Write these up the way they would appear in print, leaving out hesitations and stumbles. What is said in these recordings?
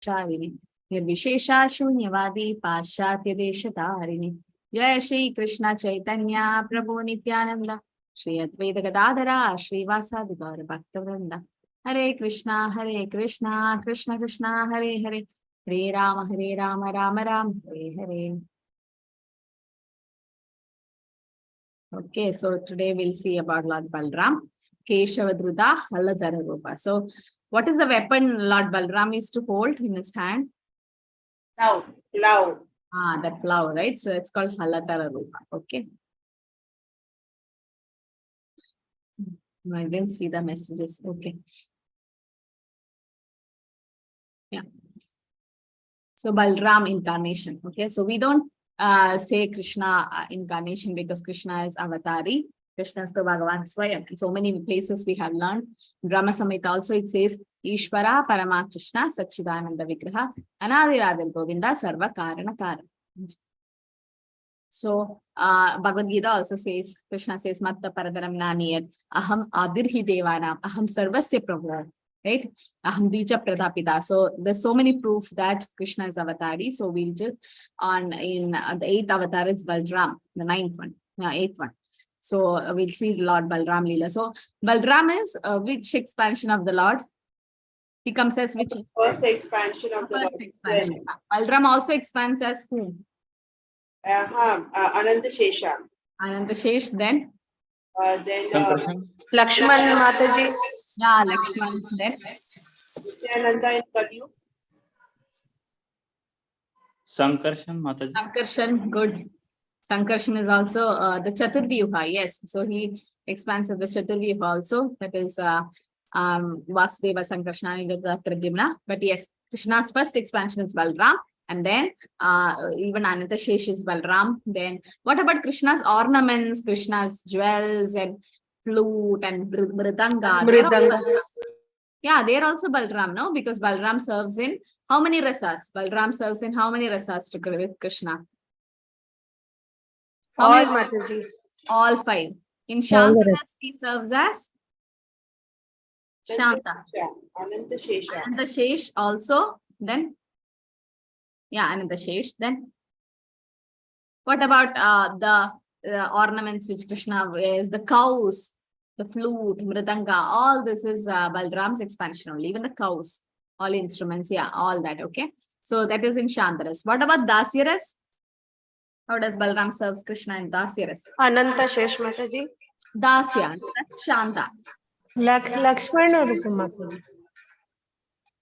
Brahmacharine Nirvishesha Shunyavadi Paschatya Deshatarini Jai Shri Krishna Chaitanya Prabhu Nityananda Shri Advaita Gadadhara Shri Vasadi Gaura Bhaktavrinda Hare Krishna Krishna Krishna Hare Hare Hare Rama Rama Rama Hare Hare. Okay, so today we'll see about Lord Balaram, Keshavadruta Haladhara Rupa. So what is the weapon Lord Balaram used to hold in his hand? Plow. That plow, right? So it's called Haladhara Rupa. Okay. I didn't see the messages. Okay. Yeah. So Balaram incarnation. Okay. So we don't say Krishna incarnation because Krishna is avatari. Krishna is the Bhagavan Swayam. In so many places we have learned. In Brahma Samhita also it says Ishvara Parama Krishna Sachidananda Vigraha Anadiradir Govinda Sarva Karana Karana. So Bhagavad Gita also says, Krishna says Matta Paradaram Naniyat Aham Adirhi Devanam Aham Sarvasya Prabhu. Right? Aham Bija Pradapita. So there's so many proof that Krishna is avatari. So we'll just in the 8th avatar is Balaram, the 9th one, 8th one. So we'll see Lord Balaram Leela. So Balaram is which expansion of the Lord? He comes as which? First expansion of the first Lord. expansion. Balaram also expands as whom? Ananta Shesha. Ananta Shesh, then? Then Lakshman Mataji. Yeah, Lakshman, then? Nityananda in Kalyu. Sankarshan Mataji. Sankarshan, good. Sankarshan is also the Chaturvyuha, yes. So he expands of the Chaturvyuha also. That is Vasudeva, Sankarshan, Pradyumna. But yes, Krishna's first expansion is Balaram. And then even Ananta Shesh is Balaram. Then what about Krishna's ornaments, Krishna's jewels and flute and mridanga? Yeah, they're also Balaram, no? Because Balaram serves in how many rasas? Balaram serves in how many rasas to Krishna? All Mataji. All 5. In Shantaras, he serves as Shanta. Ananta Shesha. Ananta Shesh also. Then? Yeah, Ananta Shesh. Then? What about the ornaments which Krishna wears? The cows, the flute, mridanga, all this is Balaram's expansion only. Even the cows, all instruments, yeah, all that, okay? So that is in Shantaras. What about Dasyaras? How does Balaram serves Krishna in Dasyaras? Ananta Shesh Mataji. Dasya, that's Shanta. Lakshman Rupa Mataji.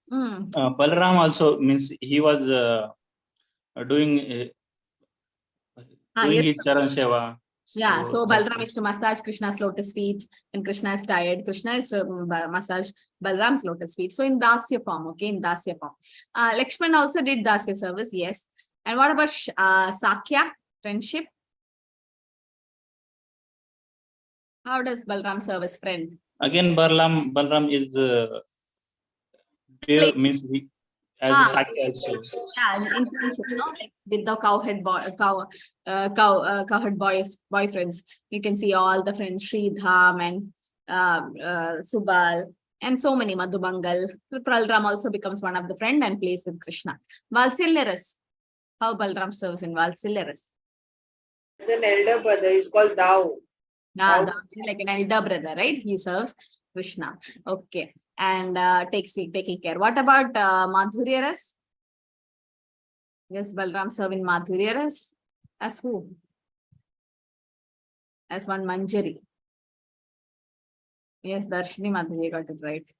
Balaram also means he was doing his charan seva. Yeah, so Balaram is to massage Krishna's lotus feet. When Krishna is tired, Krishna is to massage Balaram's lotus feet. So in Dasya form, okay, in Dasya form. Lakshman also did Dasya service, yes. And what about Sakya, friendship? How does Balaram serve as friend? Again, Balaram is means he as a Sakya also. Yeah, in friendship, no? Like with the cowhead boyfriends. You can see all the friends, Sridham and Subal and so many, Madhubangal. Balaram also becomes one of the friend and plays with Krishna. Valsilyaras. How Balaram serves in Valsilyaras? He's an elder brother. He's called Dao. Yeah, like an elder brother, right? He serves Krishna. Okay. And taking care. What about Madhuryaras? Yes, Balaram serve in Madhuryaras. As who? As one Manjari. Yes, Darshini Mataji got it right.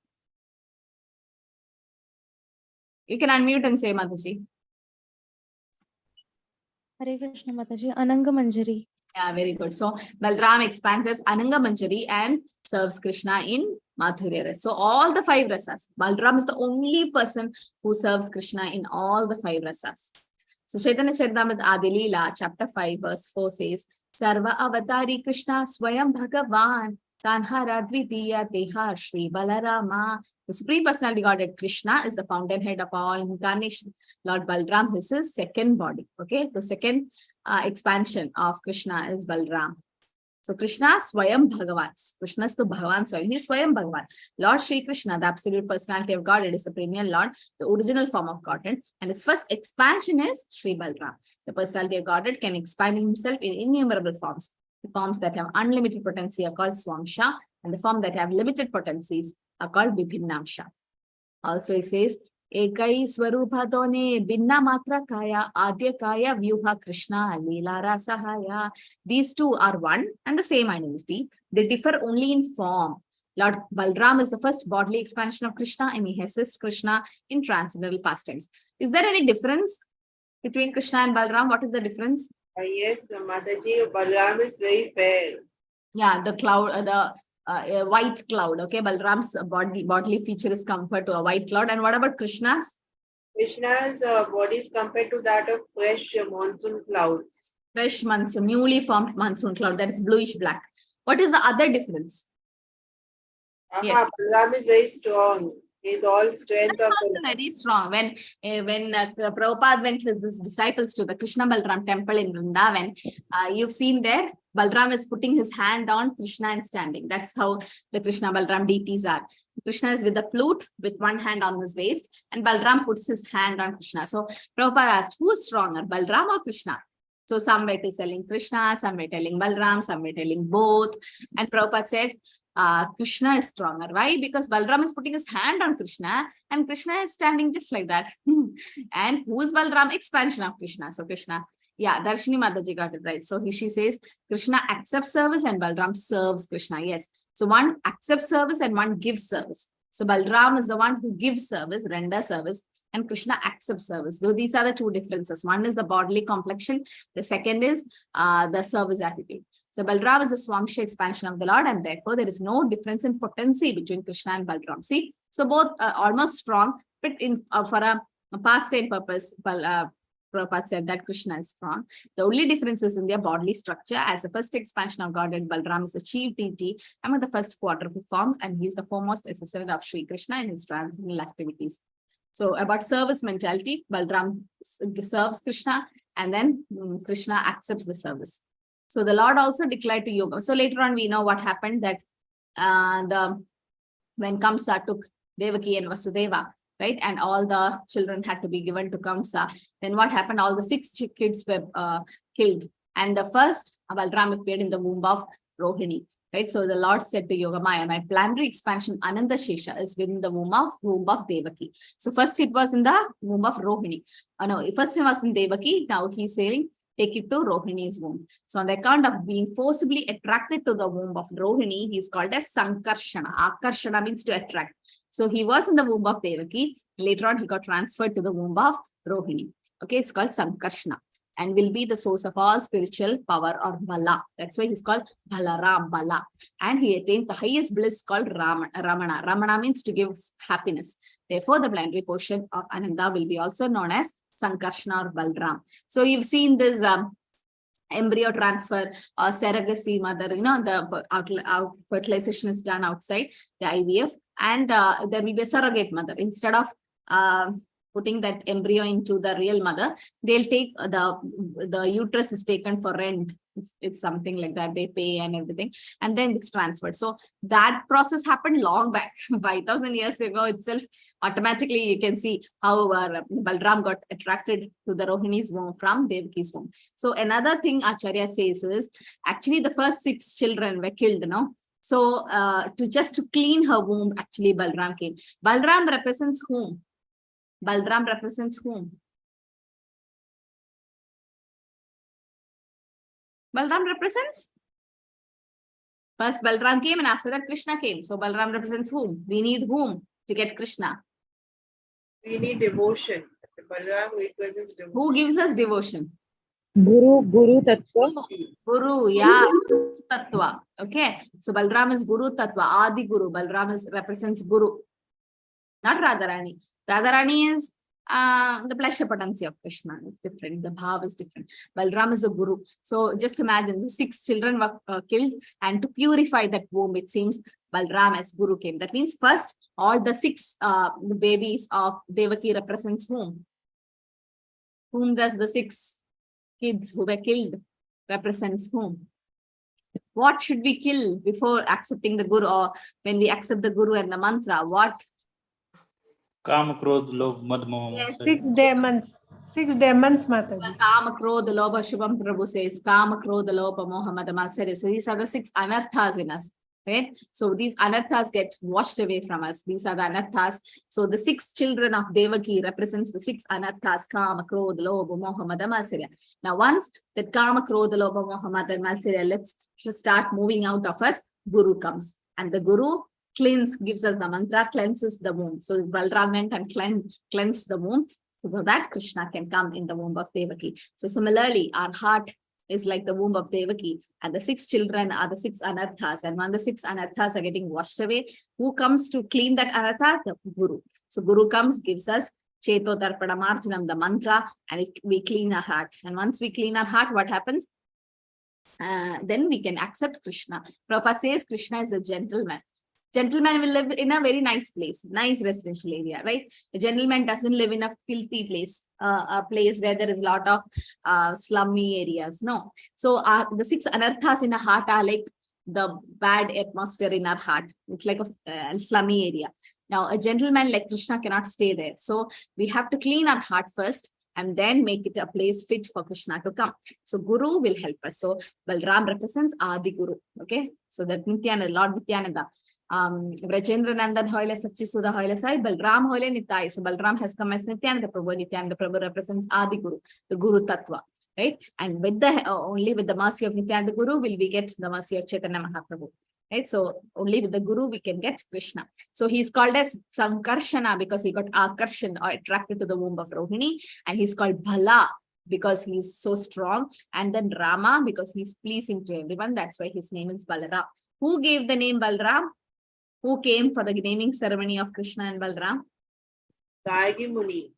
You can unmute and say, Mataji. Hare Krishna Mataji, Ananga Manjari. Yeah, very good. So Balaram expands as Ananga Manjari and serves Krishna in Madhurya Ras. So all the 5 rasas. Balaram is the only person who serves Krishna in all the 5 rasas. So Chaitanya Charitamrita Adi Leela, chapter 5, verse 4 says, Sarva Avatari Krishna Swayam Bhagavan Tanhara Dvitiya Teha Shri Balarama. The Supreme Personality Godhead Krishna is the fountainhead of all incarnation. Lord Balaram is his second body. Okay, the second expansion of Krishna is Balaram. So Krishna Swayam Bhagavan. Krishna is to Bhagavan Swayam. He is Swayam Bhagavan. Lord Shri Krishna, the absolute personality of God, it is the perennial Lord, the original form of Godhead. And his first expansion is Sri Balaram. The personality of Godhead can expand himself in innumerable forms. The forms that have unlimited potency are called Swamsha, and the form that have limited potencies are called Vibhinnamsha. Also, he says, Ekai Swarupa Done Binna Matra Kaya Adya Kaya Vyuha Krishna Leela Rasahaya. These two are one and the same identity. They differ only in form. Lord Balaram is the first bodily expansion of Krishna, and he assists Krishna in transcendental pastimes. Is there any difference between Krishna and Balaram? What is the difference? Yes, Mataji, Balaram is very fair. Yeah, the cloud, a white cloud. Okay, Balaram's bodily feature is compared to a white cloud. And what about Krishna's? Krishna's body is compared to that of fresh monsoon clouds. Fresh monsoon, newly formed monsoon cloud, that is bluish black. What is the other difference? Yes. Balaram is very strong. He is all strength of Also very strong. When Prabhupada went with his disciples to the Krishna Balaram temple in Vrindavan, you've seen there, Balaram is putting his hand on Krishna and standing. That's how the Krishna Balaram deities are. Krishna is with the flute with one hand on his waist, and Balaram puts his hand on Krishna. So Prabhupada asked, who is stronger, Balaram or Krishna? So some were telling Krishna, some were telling Balaram, some were telling both. And Prabhupada said, Krishna is stronger. Why? Because Balaram is putting his hand on Krishna and Krishna is standing just like that. And who is Balaram? Expansion of Krishna. So Krishna, yeah, Darshini Mataji got it right. So she says Krishna accepts service and Balaram serves Krishna. Yes. So one accepts service and one gives service. So Balaram is the one who gives service, renders service, and Krishna accepts service. So these are the two differences. One is the bodily complexion. The second is the service attitude. So Balaram is the Swamsha expansion of the Lord, and therefore there is no difference in potency between Krishna and Balaram. See, so both are almost strong, but in for a pastime purpose, Prabhupada said that Krishna is strong. The only difference is in their bodily structure. As the first expansion of Godhead, Balaram is the chief deity among the first quadruple forms, and he is the foremost assistant of Sri Krishna in his transcendental activities. So about service mentality, Balaram serves Krishna, and then Krishna accepts the service. So the Lord also declared to Yoga. So later on, we know what happened, that when Kamsa took Devaki and Vasudeva, right, and all the children had to be given to Kamsa, then what happened? All the 6 kids were killed. And the first, Balaram appeared in the womb of Rohini, right? So the Lord said to Yogamaya, my planetary expansion, Ananda Shesha, is within the womb of Devaki. So first it was in the womb of Rohini. No, first it was in Devaki. Now he's saying, take it to Rohini's womb. So on the account of being forcibly attracted to the womb of Rohini, he is called as Sankarshana. Akarshana means to attract. So he was in the womb of Devaki. Later on, he got transferred to the womb of Rohini. Okay, it's called Sankarshana and will be the source of all spiritual power or Bala. That's why he's called Balaram, Bala. And he attains the highest bliss called Ramana. Ramana means to give happiness. Therefore, the planetary portion of Ananda will be also known as Sankarshana or Balaram. So you've seen this embryo transfer or surrogacy mother, the fertilization is done outside the IVF, and there will be a surrogate mother. Instead of putting that embryo into the real mother, they'll take the uterus is taken for rent. It's something like that. They pay and everything, and then it's transferred. So that process happened long back, 5,000 years ago itself. Automatically, you can see how Balaram got attracted to the Rohini's womb from Devaki's womb. So another thing Acharya says is, actually the first 6 children were killed, So to clean her womb, actually Balaram came. Balaram represents whom? Balaram represents whom? Balaram represents? First Balaram came and after that Krishna came. So Balaram represents whom? We need whom to get Krishna? We need devotion. Balaram represents devotion. Who gives us devotion? Guru Tattva. Guru, yeah, Tattva. Okay, so Balaram is Guru Tattva, Adi Guru. Balaram represents Guru, not Radharani. Radharani is the pleasure potency of Krishna. It's different. The bhav is different. Balaram is a Guru. So just imagine the 6 children were killed, and to purify that womb, it seems Balaram as Guru came. That means first, all the 6 babies of Devaki represents whom? Whom does the 6 kids who were killed represents whom? What should we kill before accepting the Guru, or when we accept the Guru and the mantra? What? Kam, Krodh, Lobh, Madh, Moh, Yes. Matsarya. 6 demons. 6 demons, Mataji. Kama, Krodha, Lobha, Shubham Prabhu says, Kama, Krodha, Lobha, Moha, Mada, Matsarya. So these are the 6 anarthas in us, right? So these anarthas get washed away from us. These are the anarthas. So the 6 children of Devaki represents the 6 anarthas, Kama, Krodha, Lobha, Moha, Mada, Matsarya. Now once that Kama, Krodha, Lobha, Moha, Mada, Matsarya, let's just start moving out of us, Guru comes. And the Guru gives us the mantra, cleanses the womb. So Balaram went and cleansed the womb, so that Krishna can come in the womb of Devaki. So similarly, our heart is like the womb of Devaki, and the 6 children are the 6 anarthas. And when the 6 anarthas are getting washed away, who comes to clean that anartha? The Guru. So Guru comes, gives us Cheto Darpada Marjanam, the mantra, and we clean our heart. And once we clean our heart, what happens? Then we can accept Krishna. Prabhupada says Krishna is a gentleman. Gentleman will live in a very nice place, nice residential area, right? A gentleman doesn't live in a filthy place, a place where there is a lot of slummy areas. No. So the 6 anarthas in a heart are like the bad atmosphere in our heart. It's like a slummy area. Now, a gentleman like Krishna cannot stay there. So we have to clean our heart first and then make it a place fit for Krishna to come. So Guru will help us. So Balaram represents Adi Guru. Okay. So that Nityananda, Lord Nityananda. Brajendra Nandan Hoyle, Sachisuda Hoyle Sai, Balaram Hoyle Nitai. So Balaram has come as Nityananda Prabhu. Nityananda Prabhu represents Adi Guru, the Guru Tattva, right? And with the only with the mercy of Nityananda Guru will we get the mercy of Chaitanya Mahaprabhu, right? So only with the Guru we can get Krishna. So he's called as Sankarshana because he got Akarshan or attracted to the womb of Rohini, and he's called Bala because he's so strong, and then Rama because he's pleasing to everyone. That's why his name is Balaram. Who gave the name Balaram? Who came for the naming ceremony of Krishna and Balaram? Gargi Muni.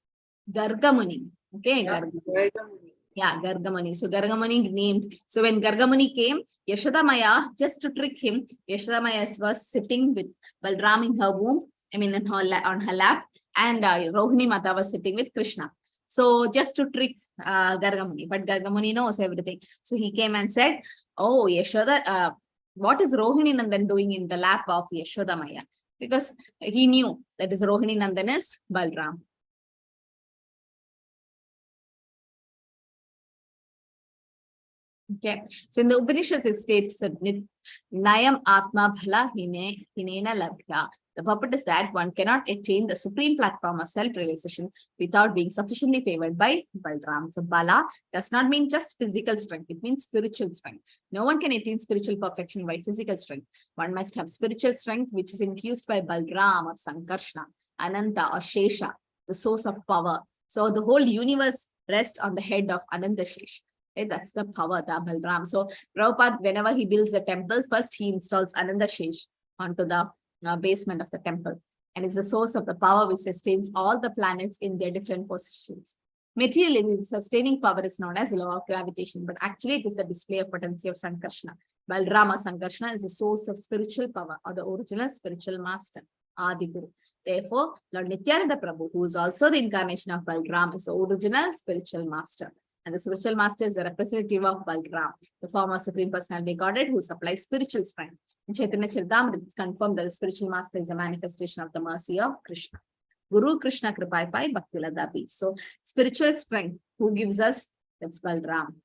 Gargamuni. Okay, Yeah, Gargamuni. Yeah, Gargamuni. So Gargamuni named. So when Gargamuni came, Yashodamaya, just to trick him, Yashodamaya was sitting with Balaram in her womb, on her lap, and Rohini Mata was sitting with Krishna. So just to trick Gargamuni, but Gargamuni knows everything. So he came and said, oh, Yashoda, what is Rohini Nandan doing in the lap of Yashodamaya? Because he knew that is Rohini Nandan is Balaram. Okay, so in the Upanishads it states that Nayam Atma Bhala Hinena Labhya. The purport is that one cannot attain the supreme platform of self-realization without being sufficiently favored by Balaram. So Bala does not mean just physical strength, it means spiritual strength. No one can attain spiritual perfection by physical strength. One must have spiritual strength which is infused by Balaram or Sankarshana, Ananta or Shesha, the source of power. So the whole universe rests on the head of Ananta Shesha. Right? That's the power, the Balaram. So Prabhupada, whenever he builds a temple, first he installs Ananta Shesha onto the basement of the temple, and is the source of the power which sustains all the planets in their different positions. Materially, the sustaining power is known as law of gravitation, but actually it is the display of potency of Sankarshana. Balarama Sankarshana is the source of spiritual power or the original spiritual master, Adi Guru. Therefore, Lord Nityananda Prabhu, who is also the incarnation of Balaram, is the original spiritual master. And the spiritual master is the representative of Balaram, the former Supreme Personality Godhead who supplies spiritual strength. In Chaitanya Charitamrita, it's confirmed that the spiritual master is a manifestation of the mercy of Krishna. Guru Krishna Kripai Pai Bhakti Ladapi. So spiritual strength, who gives us? That's Balaram.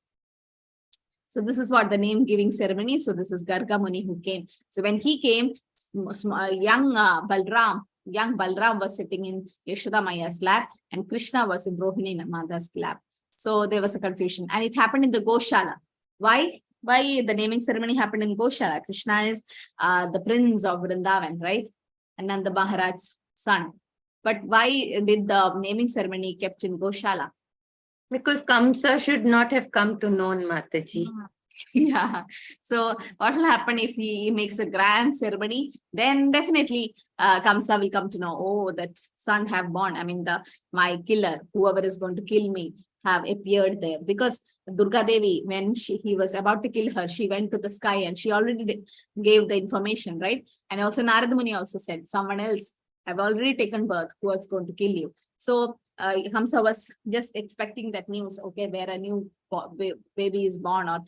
So this is what the name giving ceremony. So this is Garga Muni who came. So when he came, young Balaram was sitting in Yashoda Maya's lap, and Krishna was in Rohini Mata's lap. So there was a confusion, and it happened in the Goshala. Why the naming ceremony happened in Goshala? Krishna is the prince of Vrindavan, right? And Nanda Maharaj's son. But why did the naming ceremony kept in Goshala? Because Kamsa should not have come to know Mataji. Yeah. So what will happen if he makes a grand ceremony? Then definitely Kamsa will come to know, oh, that son have born. My killer, whoever is going to kill me, have appeared there. Because Durga Devi, when he was about to kill her, she went to the sky and she already gave the information, right? And also Narada Muni also said, someone else have already taken birth who was going to kill you. So Hamsa was just expecting that news, okay, where a new baby is born, or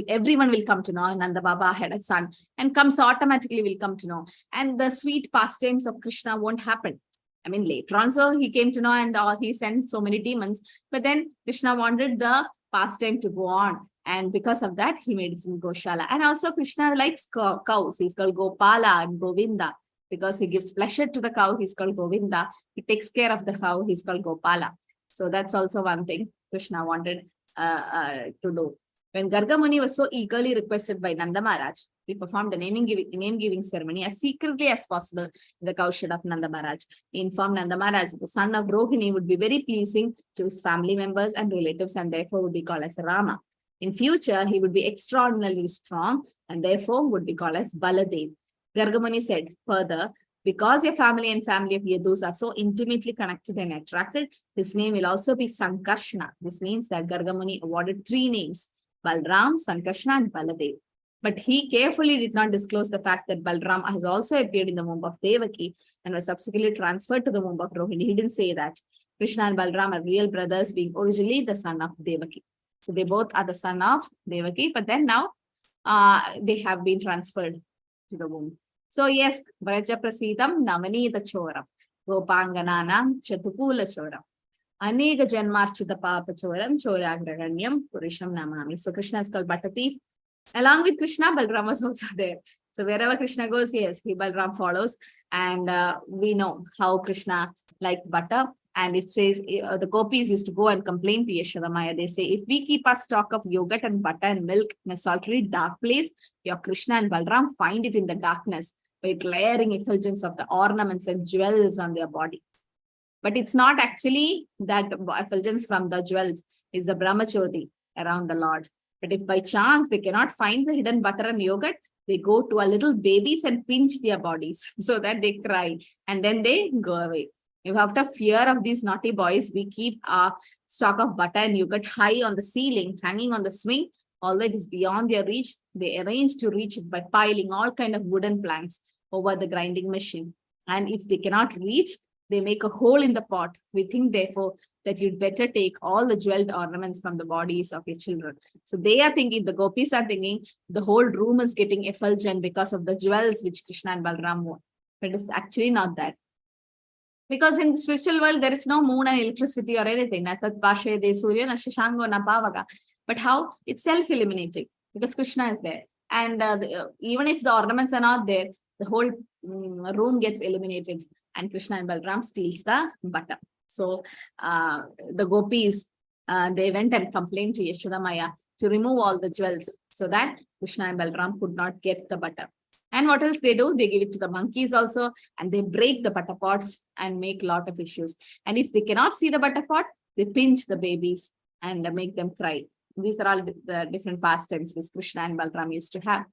everyone will come to know Nanda Baba had a son, and Kamsa automatically will come to know, and the sweet pastimes of Krishna won't happen. I mean, later on, so he came to know, and he sent so many demons, but then Krishna wanted the pastime to go on, and because of that, he made it in Goshala. And also Krishna likes cows. He's called Gopala and Govinda. Because he gives pleasure to the cow, he's called Govinda. He takes care of the cow, he's called Gopala. So that's also one thing Krishna wanted to do. When Garga Muni was so eagerly requested by Nanda Maharaj, he performed the name-giving ceremony as secretly as possible in the cowshed of Nanda Maharaj. He informed Nanda Maharaj the son of Rohini would be very pleasing to his family members and relatives, and therefore would be called as Rama. In future, he would be extraordinarily strong and therefore would be called as Baladev. Garga Muni said further, because your family and family of Yadus are so intimately connected and attracted, his name will also be Sankarshana. This means that Garga Muni awarded 3 names, Balaram, Sankarshana, and Baladev. But he carefully did not disclose the fact that Balaram has also appeared in the womb of Devaki and was subsequently transferred to the womb of Rohini. He didn't say that. Krishna and Balaram are real brothers, being originally the son of Devaki. So they both are the son of Devaki, but then now they have been transferred to the womb. So yes, Vraja Prasidam Navanita Choram, Gopangananam Chatukula Choram, Anega Janmarchita Papa Choram, Choragraganyam, Purisham Namami. So Krishna is called Butter Thief. Along with Krishna, Balaram was also there. So wherever Krishna goes, yes, Balaram follows. And we know how Krishna liked butter. And it says the gopis used to go and complain to Yashoda Maya. They say, if we keep our stock of yogurt and butter and milk in a solitary dark place, your Krishna and Balaram find it in the darkness by glaring effulgence of the ornaments and jewels on their body. But it's not actually that effulgence from the jewels, it's the brahmachodi around the Lord. But if by chance they cannot find the hidden butter and yogurt, they go to a little babies and pinch their bodies so that they cry and then they go away. If out of fear of these naughty boys, we keep our stock of butter and yogurt high on the ceiling, hanging on the swing, although it is beyond their reach, they arrange to reach it by piling all kind of wooden planks over the grinding machine. And if they cannot reach, they make a hole in the pot. We think, therefore, that you'd better take all the jeweled ornaments from the bodies of your children. So they are thinking, the gopis are thinking, the whole room is getting effulgent because of the jewels which Krishna and Balaram wore. But it's actually not that. Because in the spiritual world, there is no moon and electricity or anything. But how? It's self-eliminating because Krishna is there. And even if the ornaments are not there, the whole room gets eliminated and Krishna and Balaram steals the butter. So the gopis, they went and complained to Yashoda Maya to remove all the jewels so that Krishna and Balaram could not get the butter. And what else they do? They give it to the monkeys also, and they break the butter pots and make a lot of issues. And if they cannot see the butter pot, they pinch the babies and make them cry. These are all the different pastimes which Krishna and Balaram used to have.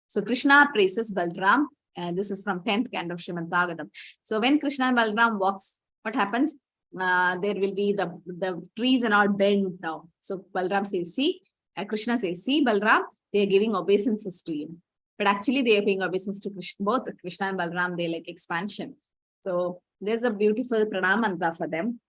So Krishna praises Balaram, and this is from 10th canto of Srimad Bhagavatam. So when Krishna and Balaram walks, what happens? There will be the trees and all bend down. So Balaram says, see, Krishna says, see, Balaram, they are giving obeisances to you. But actually they are paying obeisance to Krishna. Both Krishna and Balaram, they like expansion. So there's a beautiful pranam mantra for them.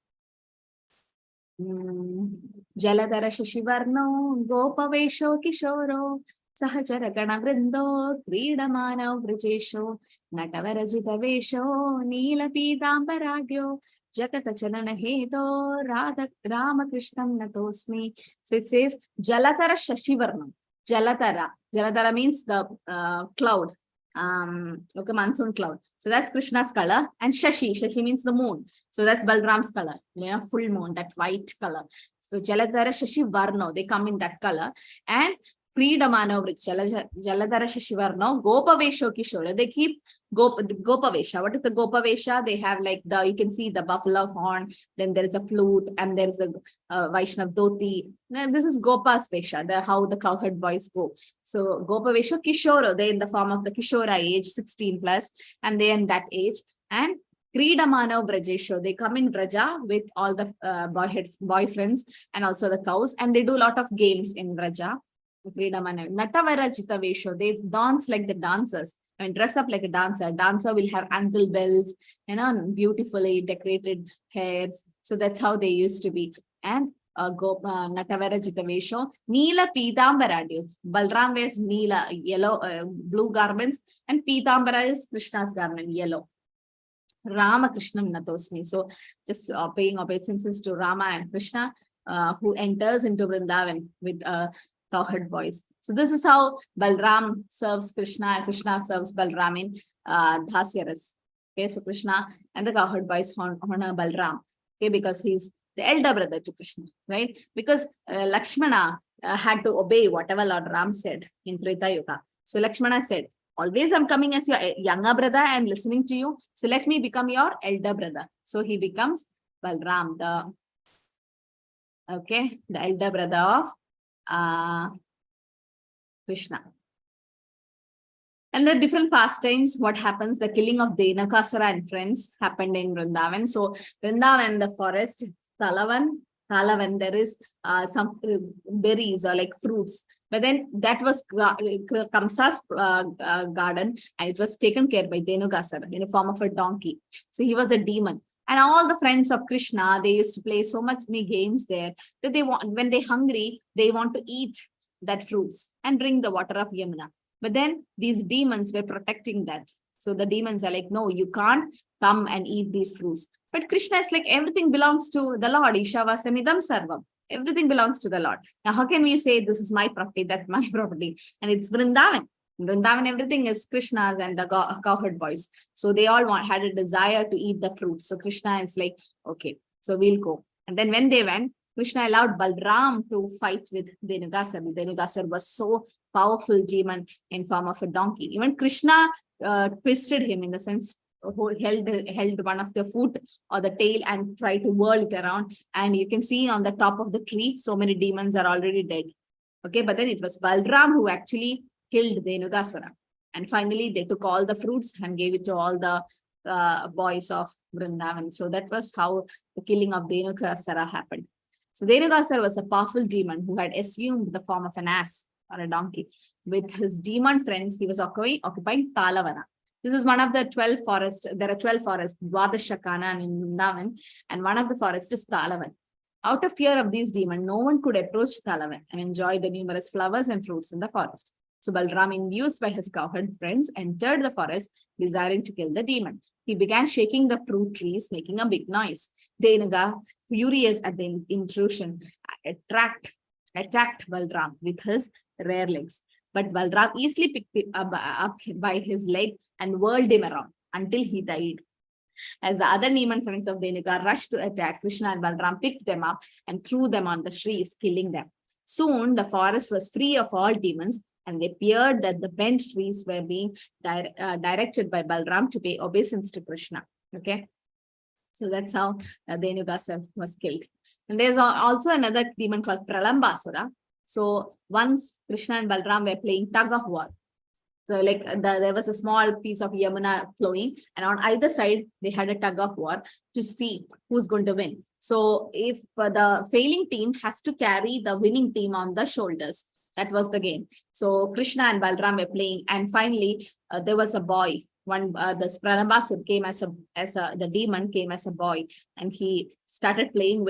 Jaladhara Shashivarno, Gopavesho Kishoro, Sahachara Ganavrindo, Kridamana Vrijesho, Natavarajita Vesho, Nila Pidambaradyo, Jakata Chalana Hedo, Radha Ramakrishnam Natosmi. So it says Jaladhara Shashivarno. Jaladhara means the cloud. Okay, monsoon cloud. So that's Krishna's color. And Shashi means the moon. So that's Balaram's color. Yeah, full moon, that white color. So Jaladhara Shashi Varno, they come in that color. And Freedamano Jaladhara Shashi Varno, Gopavesho Kishore. They keep Gopavesha. What is the Gopavesha? They have like you can see the buffalo horn, then there is a flute, and there is a Vaishnav dhoti. This is Gopa's Vesha, how the cowherd boys go. So Gopavesha Kishoro, they're in the form of the Kishora age, 16 plus, and they're in that age. And Kridamana Vrajesho, they come in Vraja with all the boyfriends and also the cows, and they do a lot of games in Vraja. Natavarajita Vesho, they dance like the dancers and dress up like a dancer. Dancer will have ankle bells, beautifully decorated hairs, So that's how they used to be. And Natavara Jitavesho, Neela Pitambara. Balram wears Neela, yellow, blue garments, and Pitambara is Krishna's garment, yellow. Rama Krishnam Natosmi. So just paying obeisances to Rama and Krishna, who enters into Vrindavan with cowherd boys. So this is how Balaram serves Krishna and Krishna serves Balaram in Dhasyaras. Okay, so Krishna and the cowherd boys honor Balaram. Okay, because he's the elder brother to Krishna, right? Because Lakshmana had to obey whatever Lord Ram said in Treta Yuga. So Lakshmana said, always I'm coming as your younger brother and listening to you. So let me become your elder brother. So he becomes Balaram, the elder brother of Krishna. And the different pastimes, what happens, the killing of Dhenukasura and friends happened in Vrindavan. So Vrindavan, the forest, Talavan, there is some berries or like fruits. But then that was Kamsa's garden, and it was taken care by Dhenukasura in the form of a donkey. So he was a demon. And all the friends of Krishna, they used to play so many games there that they want, when they're hungry, they want to eat that fruits and drink the water of Yamuna. But then these demons were protecting that. So the demons are like, no, you can't come and eat these fruits. But Krishna is like, everything belongs to the Lord. Ishavasamidam sarvam. Everything belongs to the Lord. Now, how can we say this is my property, that's my property? And it's Vrindavan. In Vrindavan, everything is Krishna's and the cowherd boys. So they all had a desire to eat the fruits. So Krishna is like, okay, so we'll go. And then when they went, Krishna allowed Balaram to fight with Dhenukasura. Dhenukasura was so powerful demon in form of a donkey. Even Krishna twisted him, in the sense who held one of the foot or the tail and tried to whirl it around. And you can see on the top of the tree, so many demons are already dead. Okay, but then it was Balaram who actually killed Dhenukasura. And finally, they took all the fruits and gave it to all the boys of Vrindavan. So that was how the killing of Dhenukasura happened. So Dhenukasura was a powerful demon who had assumed the form of an ass or a donkey. With his demon friends, he was occupying Talavana. This is one of the 12 forests. There are 12 forests, Dwadashakana in Vrindavan, and one of the forests is Talavan. Out of fear of these demons, no one could approach Talavan and enjoy the numerous flowers and fruits in the forest. So Balaram, induced by his cowherd friends, entered the forest, desiring to kill the demon. He began shaking the fruit trees, making a big noise. Dhenuka, furious at the intrusion, attacked Balaram with his rear legs. But Balaram easily picked it up by his leg and whirled him around until he died. As the other demon friends of Dhenuka rushed to attack, Krishna and Balaram picked them up and threw them on the trees, killing them. Soon the forest was free of all demons, and they appeared that the bent trees were being directed by Balaram to pay obeisance to Krishna. Okay, so that's how Dhenukasura was killed. And there's also another demon called Pralambasura. So once Krishna and Balaram were playing tug of war. So like there was a small piece of Yamuna flowing, and on either side they had a tug of war to see who's going to win. So if the failing team has to carry the winning team on the shoulders, that was the game. So Krishna and Balaram were playing, and finally there was a boy. The Pralambasur came the demon came as a boy, and he started playing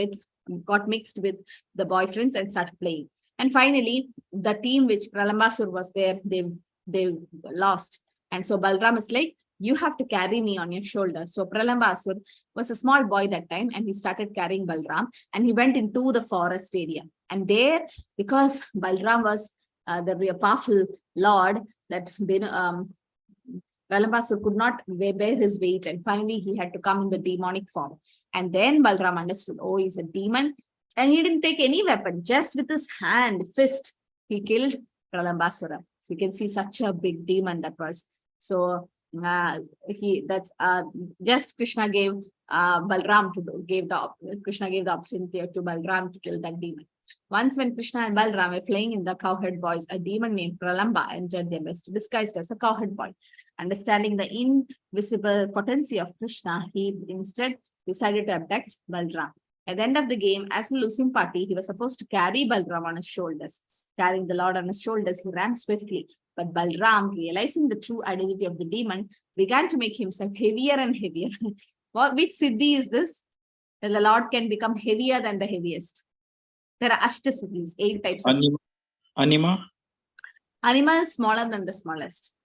got mixed with the boyfriends and started playing. And finally, the team which Pralambasur was there, they lost. And so Balaram is like, you have to carry me on your shoulder. So Pralambasur was a small boy that time, and he started carrying Balaram, and he went into the forest area. And there, because Balaram was the powerful lord, that Pralambasur could not bear his weight, and finally he had to come in the demonic form. And then Balaram understood, oh, he's a demon, and he didn't take any weapon, just with his fist, he killed Pralambasura. So you can see such a big demon that was. So just Krishna gave Krishna gave the opportunity to Balaram to kill that demon. Once when Krishna and Balaram were playing in the cowherd boys, a demon named Pralamba entered their midst, disguised as a cowherd boy. Understanding the invisible potency of Krishna, he instead decided to abduct Balaram. At the end of the game, as a losing party, he was supposed to carry Balaram on his shoulders. Carrying the Lord on his shoulders, he ran swiftly. But Balaram, realizing the true identity of the demon, began to make himself heavier and heavier. Which siddhi is this? that the Lord can become heavier than the heaviest. There are Ashtasiddhis, 8 types of. Anima. Anima is smaller than the smallest.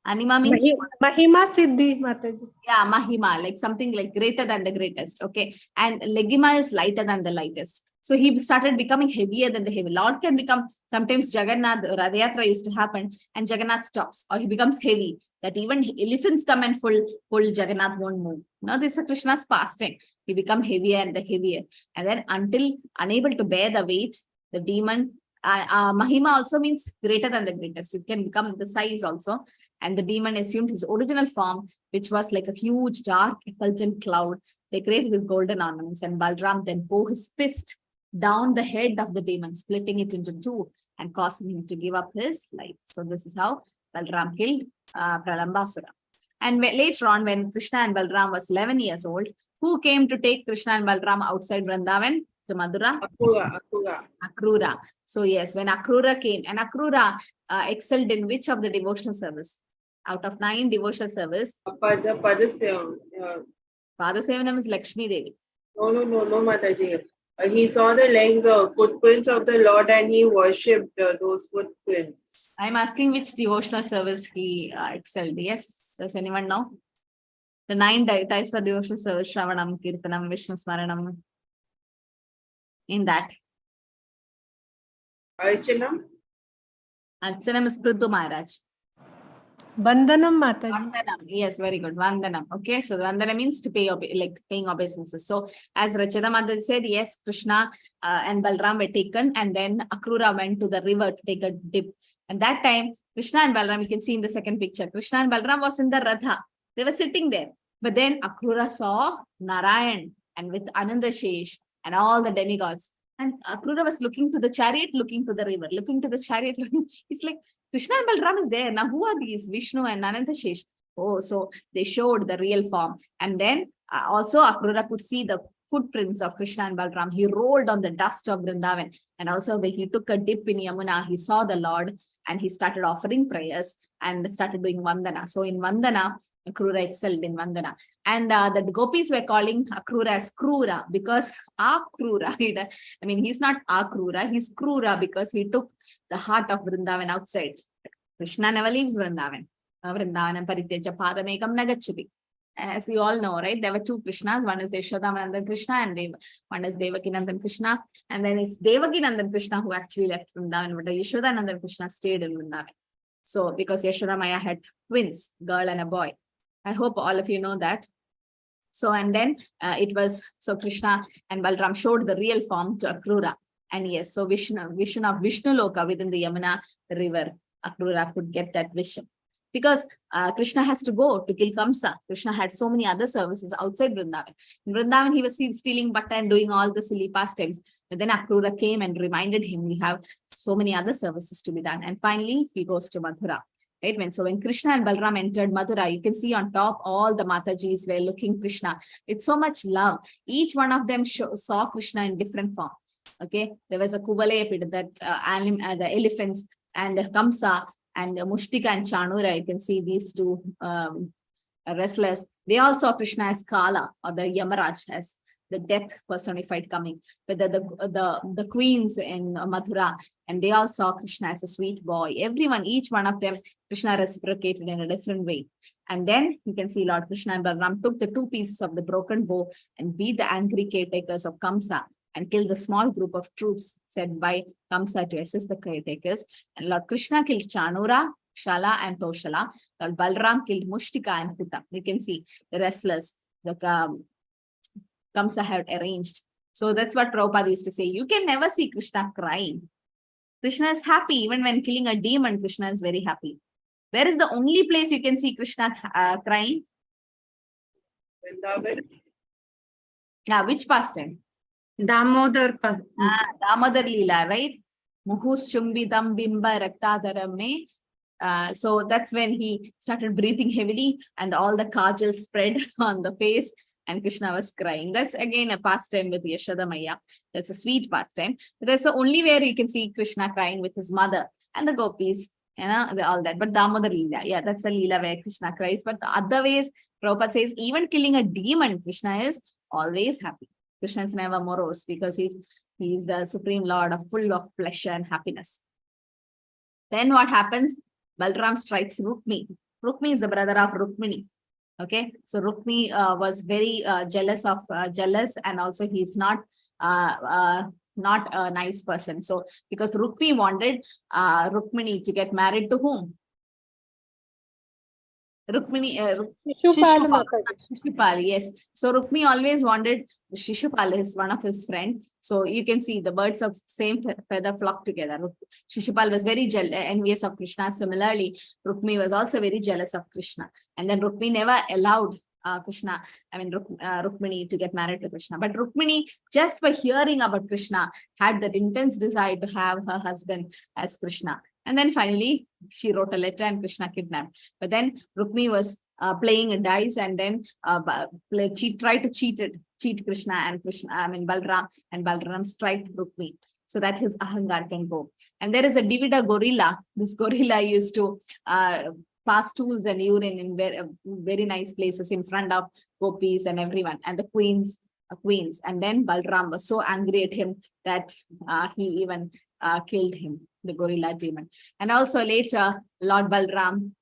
Anima means Mahima Siddhi Mataji. yeah, Mahima, like something like greater than the greatest. Okay. And Legima is lighter than the lightest. So he started becoming heavier than the heavy. Lord can become, sometimes Jagannath, Radhayatra used to happen, and Jagannath stops, or he becomes heavy, that even elephants come and pull Jagannath won't move. Now this is Krishna's fasting. He become heavier and the heavier. And then until unable to bear the weight, the demon, Mahima also means greater than the greatest. It can become the size also. And the demon assumed his original form, which was like a huge, dark, effulgent cloud decorated with golden ornaments. And Balaram then bore his fist down the head of the demon, splitting it into two and causing him to give up his life. So this is how Balaram killed Pralambasura. And later on, when Krishna and Balaram was 11 years old, who came to take Krishna and Balaram outside Vrindavan to Madura? Akrura. So yes, when Akrura came, and Akrura excelled in which of the devotional service? Out of 9 devotional service, Padasevam. Padasevanam is Lakshmi Devi. No, Mataji. He saw the legs of footprints of the Lord and he worshipped those footprints. I'm asking which devotional service he excelled. Yes, does anyone know? The 9 types of devotional service: Shravanam, Kirtanam, Vishnu Smaranam. In that, Archanam? Archanam is Prithu Maharaj. Vandanam Mataji. Vandanam. Yes, very good. Vandanam. Okay, so Vandana means to pay, like paying obeisances. So as Rachada Mother said, yes, Krishna and Balaram were taken, and then Akrura went to the river to take a dip. And that time, Krishna and Balaram, you can see in the second picture, Krishna and Balaram was in the Ratha. They were sitting there. But then Akrura saw Narayan and with Anandashesh and all the demigods. And Akrura was looking to the chariot, looking to the river, looking to the chariot. He's like, Krishna and Balaram is there. Now, who are these? Vishnu and Anandashesh. Oh, so they showed the real form. And then also Akrura could see the footprints of Krishna and Balaram. He rolled on the dust of Vrindavan. And also when he took a dip in Yamuna, he saw the Lord and he started offering prayers and started doing Vandana. So in Vandana, Akrura excelled in Vandana. And the gopis were calling Akrura as Krura because Akrura, I mean, he's not Akrura, he's Krura because he took the heart of Vrindavan outside. Krishna never leaves Vrindavan. Vrindavanam parityaja padamekam nagacchati. As you all know, right? There were 2 Krishnas. One is Yashodanandan Krishna and one is Devakinandan Krishna. And then it's Devakinandan Krishna who actually left Vrindavan, but the Yashodanandan Krishna stayed in Vrindavan. So because Yashoda Maya had twins, girl and a boy. I hope all of you know that. So, and then so Krishna and Balaram showed the real form to Akrura. And yes, so vision of Vishnu Loka within the Yamuna river, Akrura could get that vision. Because Krishna has to go to kill Kamsa. Krishna had so many other services outside Vrindavan. In Vrindavan, he was stealing butter and doing all the silly pastimes. But then Akrura came and reminded him, we have so many other services to be done. And finally, he goes to Mathura. Right? When Krishna and Balaram entered Mathura, you can see on top, all the Matajis were looking Krishna. It's so much love. Each one of them saw Krishna in different form. Okay. There was a Kuvalayapid, that the elephants, and Kamsa, and Mushtika and Chanura. You can see these 2 wrestlers. They all saw Krishna as Kala, or the Yamaraj, as the death personified coming. But the queens in Mathura, and they all saw Krishna as a sweet boy. Everyone, each one of them, Krishna reciprocated in a different way. And then you can see Lord Krishna and Balaram took the 2 pieces of the broken bow and beat the angry caretakers of Kamsa and killed the small group of troops sent by Kamsa to assist the caretakers. And Lord Krishna killed Chanura, Shala and Toshala. Lord Balaram killed Mushtika and Huta. You can see the wrestlers, the Kamsa had arranged. So that's what Prabhupada used to say. You can never see Krishna crying. Krishna is happy. Even when killing a demon, Krishna is very happy. Where is the only place you can see Krishna crying? Vrindavan. Yeah, which pastime? Damodar. Damodar Leela, right? Muhus Shumbitam Bimba Raktadaram me. So that's when he started breathing heavily and all the kajal spread on the face and Krishna was crying. That's again a pastime with Yashoda Maya. That's a sweet pastime. But that's the only where you can see Krishna crying with his mother and the gopis, all that. But Damodar Leela, yeah, that's a Leela where Krishna cries. But the other ways, Prabhupada says, even killing a demon, Krishna is always happy. Krishna is never morose because he's the Supreme Lord, full of pleasure and happiness. Then what happens? Balaram strikes Rukmi. Rukmi is the brother of Rukmini. Okay, so Rukmi was very jealous, and also he's not a nice person. So because Rukmi wanted Rukmini to get married to whom? Rukmini, Shishupal Mataji. Shishupal, yes. So Rukmi always wanted Shishupal is one of his friend. So you can see the birds of same feather flock together. Shishupal was very envious of Krishna. Similarly, Rukmi was also very jealous of Krishna. And then Rukmi never allowed Rukmini to get married to Krishna. But Rukmini, just by hearing about Krishna, had that intense desire to have her husband as Krishna. And then finally, she wrote a letter and Krishna kidnapped. But then Rukmi was playing a dice, and then she tried to cheat Krishna and Balaram, and Balaram strike Rukmi so that his ahangar can go. And there is a Divida gorilla. This gorilla used to pass stools and urine in very nice places in front of gopis and everyone, and the queens. And then Balaram was so angry at him that he even killed him, the gorilla demon. And also later, Lord Balaram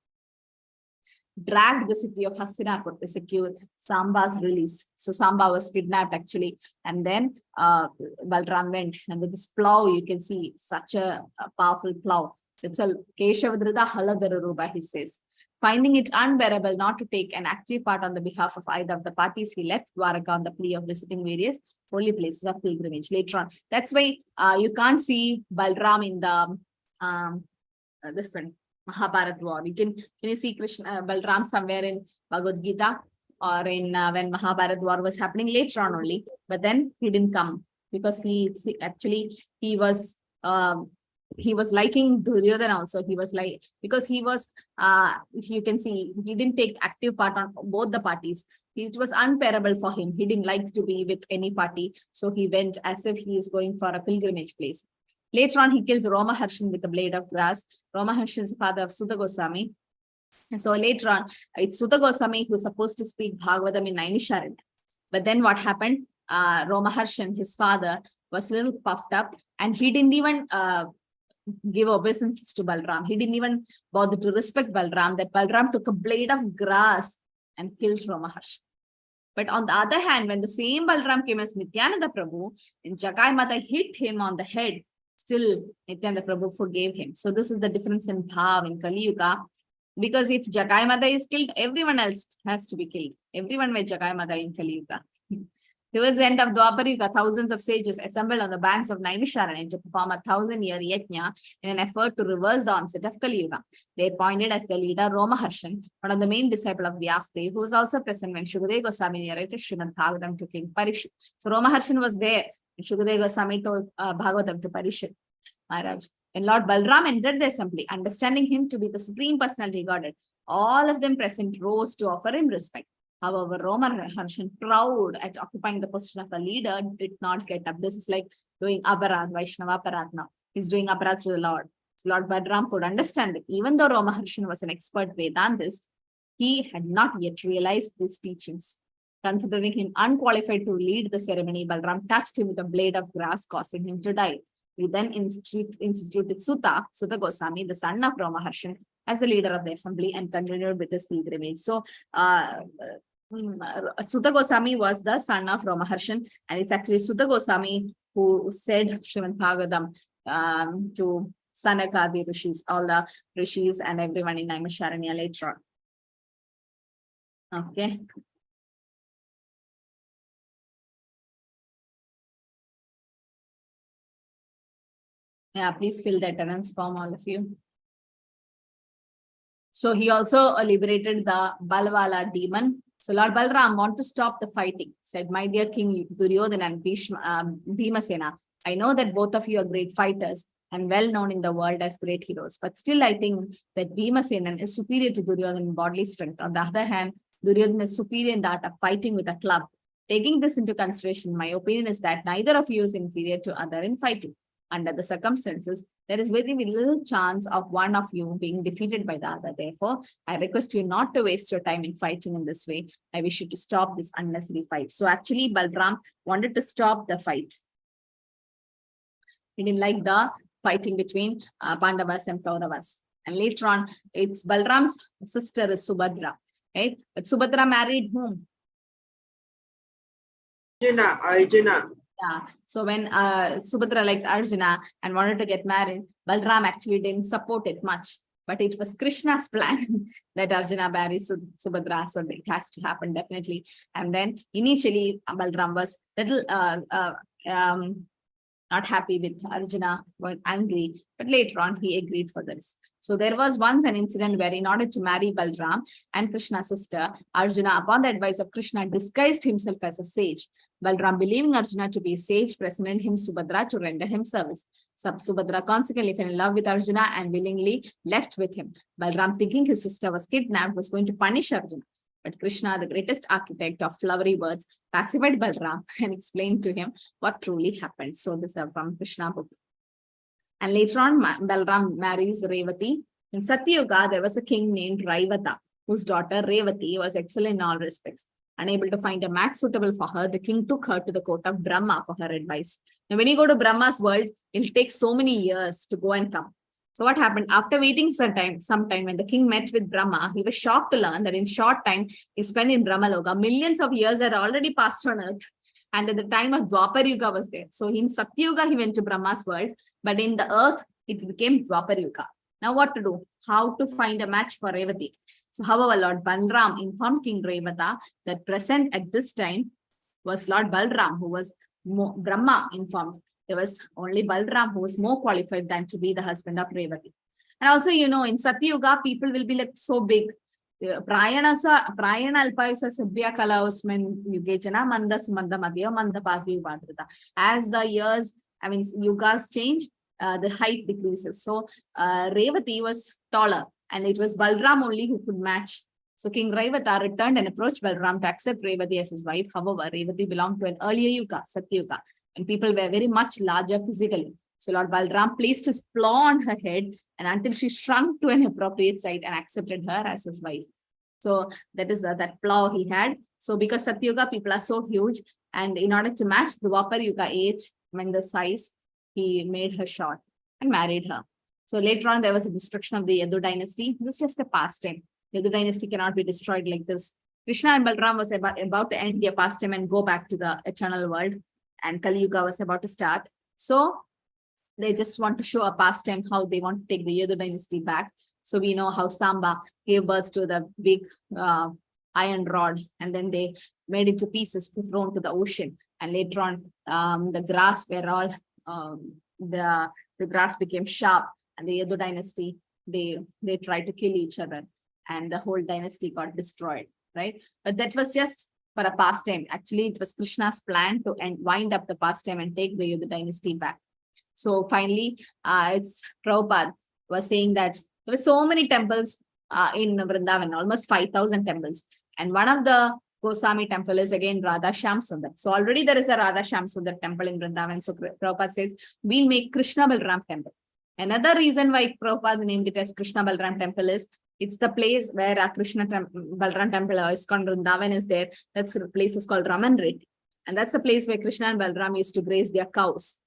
dragged the city of Hastinapur to secure Samba's release. So Samba was kidnapped actually. And then Balaram went, and with this plow, you can see such a powerful plow. It's a Keshavadrida Haladararuba, he says. Finding it unbearable not to take an active part on the behalf of either of the parties, he left Dwaraka on the plea of visiting various holy places of pilgrimage later on. That's why you can't see Balaram in the this one, Mahabharat war. Can you see Krishna Balaram somewhere in Bhagavad Gita or in when Mahabharat war was happening later on only? But then he didn't come because he was liking Duryodhana also. He was like, because he was, you can see, he didn't take active part on both the parties. It was unbearable for him. He didn't like to be with any party. So he went as if he is going for a pilgrimage place. Later on, he kills Romaharshan with a blade of grass. Romaharshan is the father of Sutta Goswami. And so later on, it's Sutta Goswami who's supposed to speak Bhagavatam in Naimisharanya. But then what happened? Romaharshan, his father, was a little puffed up, and he didn't even give obeisance to Balaram. He didn't even bother to respect Balaram, that Balaram took a blade of grass and killed Romaharshan. But on the other hand, when the same Balaram came as Nityananda Prabhu, and Jagai Mata hit him on the head, still Nityananda Prabhu forgave him. So this is the difference in bhav in Kali Yuga. Because if Jagai Mata is killed, everyone else has to be killed. Everyone with Jagai Mata in Kali Yuga. Towards the end of Dwapara Yuga, thousands of sages assembled on the banks of Naimisharanya to perform a 1,000-year yajna in an effort to reverse the onset of Kali Yuga. They appointed as the leader Romaharshan, one of the main disciples of Vyasadeva, who was also present when Shukadeva Goswami narrated Srimad Bhagavatam to King Parikshit. So Romaharshan was there when Shukadeva Goswami told Bhagavatam to Parikshit Maharaj. When Lord Balaram entered the assembly, understanding him to be the Supreme Personality Godhead, all of them present rose to offer him respect. However, Romaharshan, proud at occupying the position of a leader, did not get up. This is like doing Aparad, Vaishnava Aparad now. He's doing Aparad to the Lord. So Lord Balaram could understand that even though Romaharshan was an expert Vedantist, he had not yet realized these teachings. Considering him unqualified to lead the ceremony, Balaram touched him with a blade of grass, causing him to die. He then instituted Sutta Goswami, the son of Romaharshan, as the leader of the assembly and continued with his pilgrimage. So, Sutta Goswami was the son of Romaharshan, and it's actually Sutta Goswami who said Srimad Bhagavatam to Sanakadi Rishis, all the Rishis and everyone in Naimisharanya later on. Okay. Yeah, please fill the attendance form, all of you. So he also liberated the Balwala demon. So Lord Balaram wanted to stop the fighting. Said, my dear King Duryodhana and Bhimasena, I know that both of you are great fighters and well known in the world as great heroes. But still, I think that Bhimasena is superior to Duryodhana in bodily strength. On the other hand, Duryodhana is superior in the art of fighting with a club. Taking this into consideration, my opinion is that neither of you is inferior to other in fighting. Under the circumstances, there is very, very little chance of one of you being defeated by the other. Therefore, I request you not to waste your time in fighting in this way. I wish you to stop this unnecessary fight. So actually, Balaram wanted to stop the fight. He didn't like the fighting between Pandavas and Kauravas. And later on, it's Balaram's sister is Subhadra, right? But Subhadra married whom? Arjuna. Yeah. So when Subhadra liked Arjuna and wanted to get married, Balaram actually didn't support it much. But it was Krishna's plan that Arjuna marries Subhadra. So it has to happen definitely. And then initially Balaram was little not happy with Arjuna, was angry, but later on he agreed for this. So there was once an incident where in order to marry Balaram and Krishna's sister, Arjuna, upon the advice of Krishna, disguised himself as a sage. Balaram, believing Arjuna to be a sage, presented him Subhadra to render him service. Subhadra consequently fell in love with Arjuna and willingly left with him. Balaram, thinking his sister was kidnapped, was going to punish Arjuna. But Krishna, the greatest architect of flowery words, pacified Balaram and explained to him what truly happened. So this is from Krishna book. And later on, Balaram marries Revati. In Satyuga, there was a king named Raivata, whose daughter Revati was excellent in all respects. Unable to find a match suitable for her, the king took her to the court of Brahma for her advice. Now, when you go to Brahma's world, it'll take so many years to go and come. So what happened? After waiting some time when the king met with Brahma, he was shocked to learn that in short time he spent in Brahmaloka, millions of years had already passed on earth. And at the time of Dwapar Yuga was there. So in Satyuga, he went to Brahma's world, but in the earth, it became Dwapar Yuga. Now what to do? How to find a match for Revati? So however, Lord Balaram informed King Revata that present at this time was Lord Balaram, who was Brahma informed. There was only Balaram who was more qualified than to be the husband of Revati. And also, you know, in Satyuga, people will be like so big. Prayana alpayusa sabhya kala usman yugejana manda sumanda madhya manda bhagya vadrita. As the years, yugas change, the height decreases. So Revati was taller and it was Balaram only who could match. So King Revata returned and approached Balaram to accept Revati as his wife. However, Revati belonged to an earlier yuga, Satyuga, and people were very much larger physically. So Lord Balaram placed his paw on her head and until she shrunk to an appropriate size and accepted her as his wife. So that is that paw he had. So because Satyuga people are so huge, and in order to match the Dwapar Yuga age, the size, he made her short and married her. So later on, there was a destruction of the Yadu dynasty. This is just a pastime. The Yadu dynasty cannot be destroyed like this. Krishna and Balaram was about to end their pastime and go back to the eternal world. And Kali Yuga was about to start. So they just want to show a pastime, how they want to take the Yadu dynasty back. So we know how Samba gave birth to the big iron rod, and then they made it to pieces, thrown to the ocean. And later on, the grass were all, the grass became sharp, and the Yadu dynasty, they tried to kill each other, and the whole dynasty got destroyed, right? But that was just for a pastime. Actually, it was Krishna's plan to wind up the pastime and take the Yadu dynasty back. So finally, it's Prabhupada was saying that there were so many temples in Vrindavan, almost 5,000 temples. And one of the Goswami temple is again Radha Shyam Sundar. So already there is a Radha Shyam Sundar temple in Vrindavan. So Prabhupada says, we'll make Krishna Balaram temple. Another reason why Prabhupada named it as Krishna Balaram temple is it's the place where Krishna Balaram temple or ISKCON Vrindavan is there. That's the place is called Raman Reddy. And that's the place where Krishna and Balaram used to graze their cows.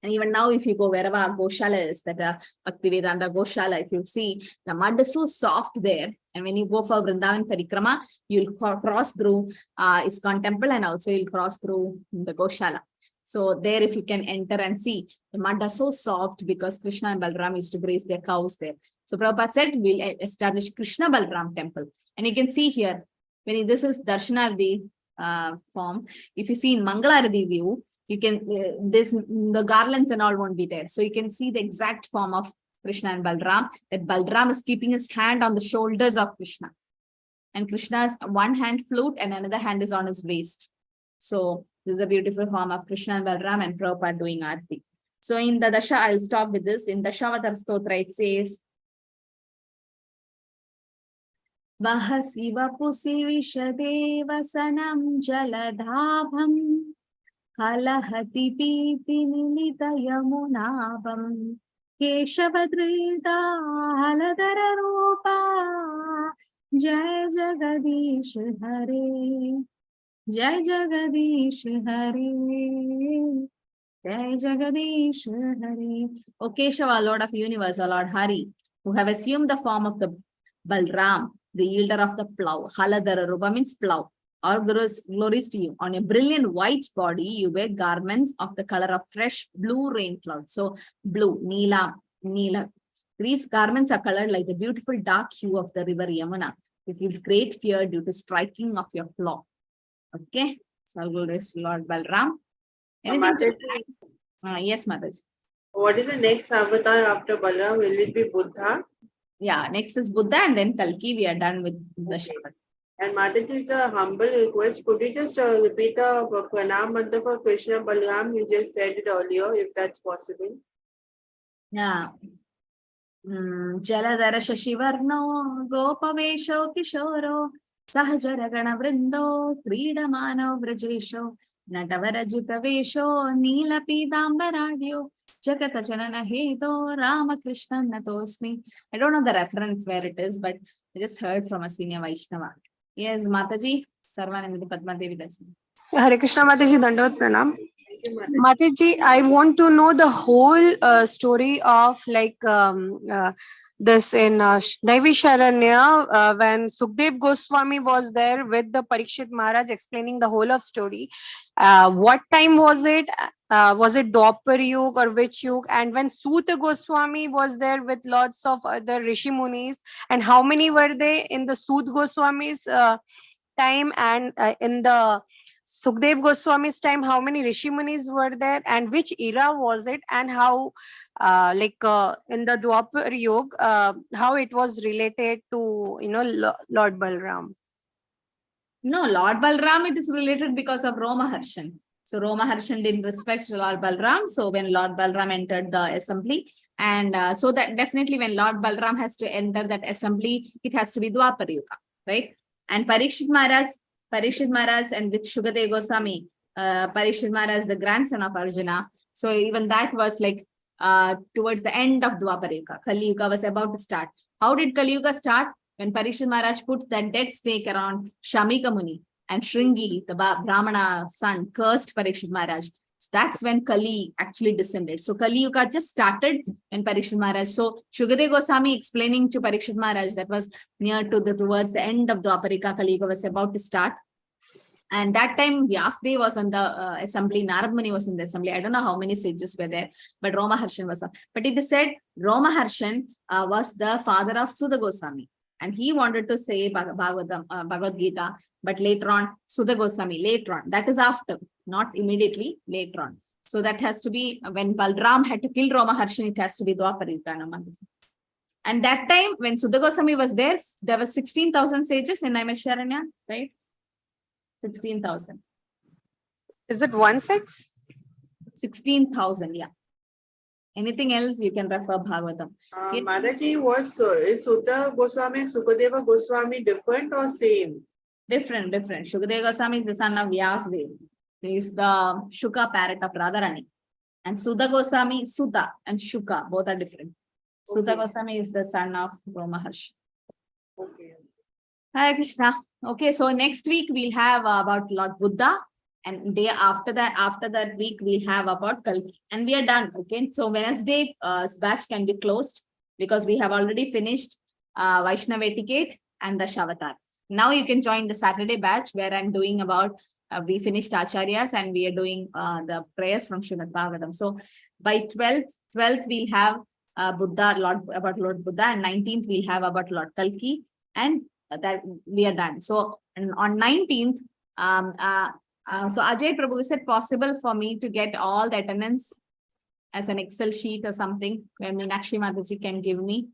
And even now, if you go wherever Goshala is, that Bhaktivedanta Goshala, if you see, the mud is so soft there. And when you go for Vrindavan Parikrama, you'll cross through ISKCON temple and also you'll cross through the Goshala. So there, if you can enter and see, the mud is so soft because Krishna and Balaram used to graze their cows there. So Prabhupada said, we'll establish Krishna Balaram temple. And you can see here, when this is Darshanaradi form, if you see in Mangalaradi view, you can, the garlands and all won't be there. So you can see the exact form of Krishna and Balaram, that Balaram is keeping his hand on the shoulders of Krishna. And Krishna's one hand flute and another hand is on his waist. So this is a beautiful form of Krishna and Balaram and Prabhupada doing Aarti. So in the Dasha, I'll stop with this. In Dashavatar Stotra, it says, Vahasi vapusi vishadevasanam jaladhabam Halahati piti milita yamunabam Keshavadrita haladara rupa Jai Jagadish Hare Jai Jagadish Hare Jai Jagadish Hare. O Keshava, Lord of Universe, O Lord Hari, who have assumed the form of the Balaram, the yielder of the plough. Haladara Rupa means plough. All glories to you. On a brilliant white body, you wear garments of the color of fresh blue rain clouds. So blue, Neela. These garments are colored like the beautiful dark hue of the river Yamuna. It feels great fear due to striking of your plough. Okay. So all glories to Lord Balaram. Anything to add? Yes, Mataji. What is the next avatar after Balaram? Will it be Buddha? Yeah, next is Buddha and then Kalki. We are done with the Shabad. And Mataji, is a humble request. Could you just repeat the pranam mantra for Krishna Balaram? You just said it earlier, if that's possible. Yeah. Jaladhara Shashivarno, Gopavesho Kishoro, Sahajara Gana Vrindo, Kridamano Vrajesho, Natavarajita Vesho, Nila Pidambaradio, Jagata Janana Heto, Ramakrishna Natosmi. I don't know the reference where it is, but I just heard from a senior Vaishnava. Yes, Mataji, Sarvanamiti Padma Devi Dasmi. Hare Krishna Mataji, Dandavat Pranam. Thank you, Mataji. Mataji, I want to know the whole story of this in Naivisharanya when Sukdev Goswami was there with the Parikshit Maharaj explaining the whole of story. What time was it? Was it Dwapar Yuga or which Yuga? And when Suta Goswami was there with lots of other Rishi Munis, and how many were they in the Sut Goswami's time, and in the Sukdev Goswami's time, how many Rishi Munis were there, and which era was it, and how in the Dwapar Yuga, how it was related to Lord Balaram? No, Lord Balaram, it is related because of Romaharshan. So Romaharshan didn't respect Lord Balaram. So when Lord Balaram entered the assembly, and so that definitely when Lord Balaram has to enter that assembly, it has to be Dwapar Yuga, right? And Parikshit Maharaj and with Shukadeva Goswami, Parikshit Maharaj, the grandson of Arjuna. So even that was like towards the end of Dwapar Yuga. Kali Yuga was about to start. How did Kali Yuga start? When Parikshit Maharaj put that dead snake around Shamika Muni, and Shringi, the Brahmana son, cursed Parikshit Maharaj. So that's when Kali actually descended. So Kali Yuga just started when Parikshit Maharaj. So Shukadeva Goswami explaining to Parikshit Maharaj, that was near to towards the end of Dwapar Yuga, Kali Yuga was about to start. And that time Vyasdev was on the assembly, Narad Muni was in the assembly. I don't know how many sages were there, but Romaharshan was. But it is said Romaharshan was the father of Sudha Goswami. And he wanted to say Bhagavad Gita, but later on, Sudha Goswami, later on. That is after, not immediately, later on. So that has to be, when Balaram had to kill Romaharshan, it has to be Dwapar Yuga. And that time, when Sudha Goswami was there were 16,000 sages in Naimisharanya, right? 16,000. Is it 1/6? 16,000, yeah. Anything else, you can refer Bhagavatam. Mataji, is Sutta Goswami and Sukadeva Goswami different or same? Different. Shukadeva Goswami is the son of Vyasdev. He is the Shuka parrot of Radharani. And Sudha Goswami, Sudha and Shuka, both are different. Okay. Sudha Goswami is the son of Romaharshi. Okay. Hare Krishna. Okay, so next week we'll have about Lord Buddha. And day after that week, we'll have about Kalki. And we are done, okay? So Wednesday batch can be closed because we have already finished Vaishnava etiquette and the Shavatar. Now you can join the Saturday batch where I'm doing about, we finished Acharyas and we are doing the prayers from Srimad Bhagavatam. So by 12th we'll have about Lord Buddha, and 19th we'll have about Lord Kalki, and that we are done. So and on 19th, so Ajay Prabhu, is it possible for me to get all the attendance as an Excel sheet or something where Meenakshi Mataji can give me?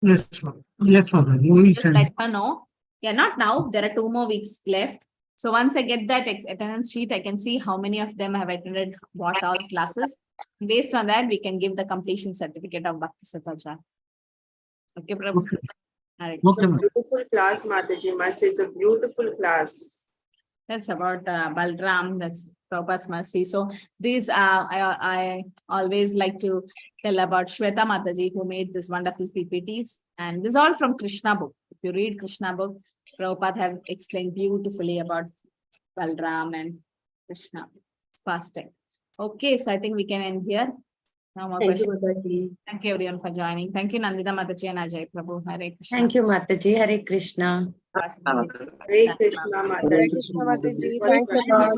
Yes, ma'am. Yes, ma'am. Just let her know. Yeah, not now. There are 2 more weeks left. So once I get that attendance sheet, I can see how many of them have attended what all classes. Based on that, we can give the completion certificate of Bhakti Sadachar. Okay, Prabhu. Okay. Right. It's a beautiful class, Mataji. It's a beautiful class. That's about Balaram. That's Prabhupada's mercy. So these I always like to tell about Shweta Mataji, who made this wonderful PPTs, and this is all from Krishna book. If you read Krishna book, Prabhupada have explained beautifully about Balaram and Krishna fasting. Okay, so I think we can end here. No more questions. Thank you everyone for joining. Thank you Nandita Mataji and Ajay Prabhu. Hare Krishna. Thank you, Mataji. Hare Krishna. Hare Krishna, Mataji. Hare Krishna, Mataji. Thanks a lot.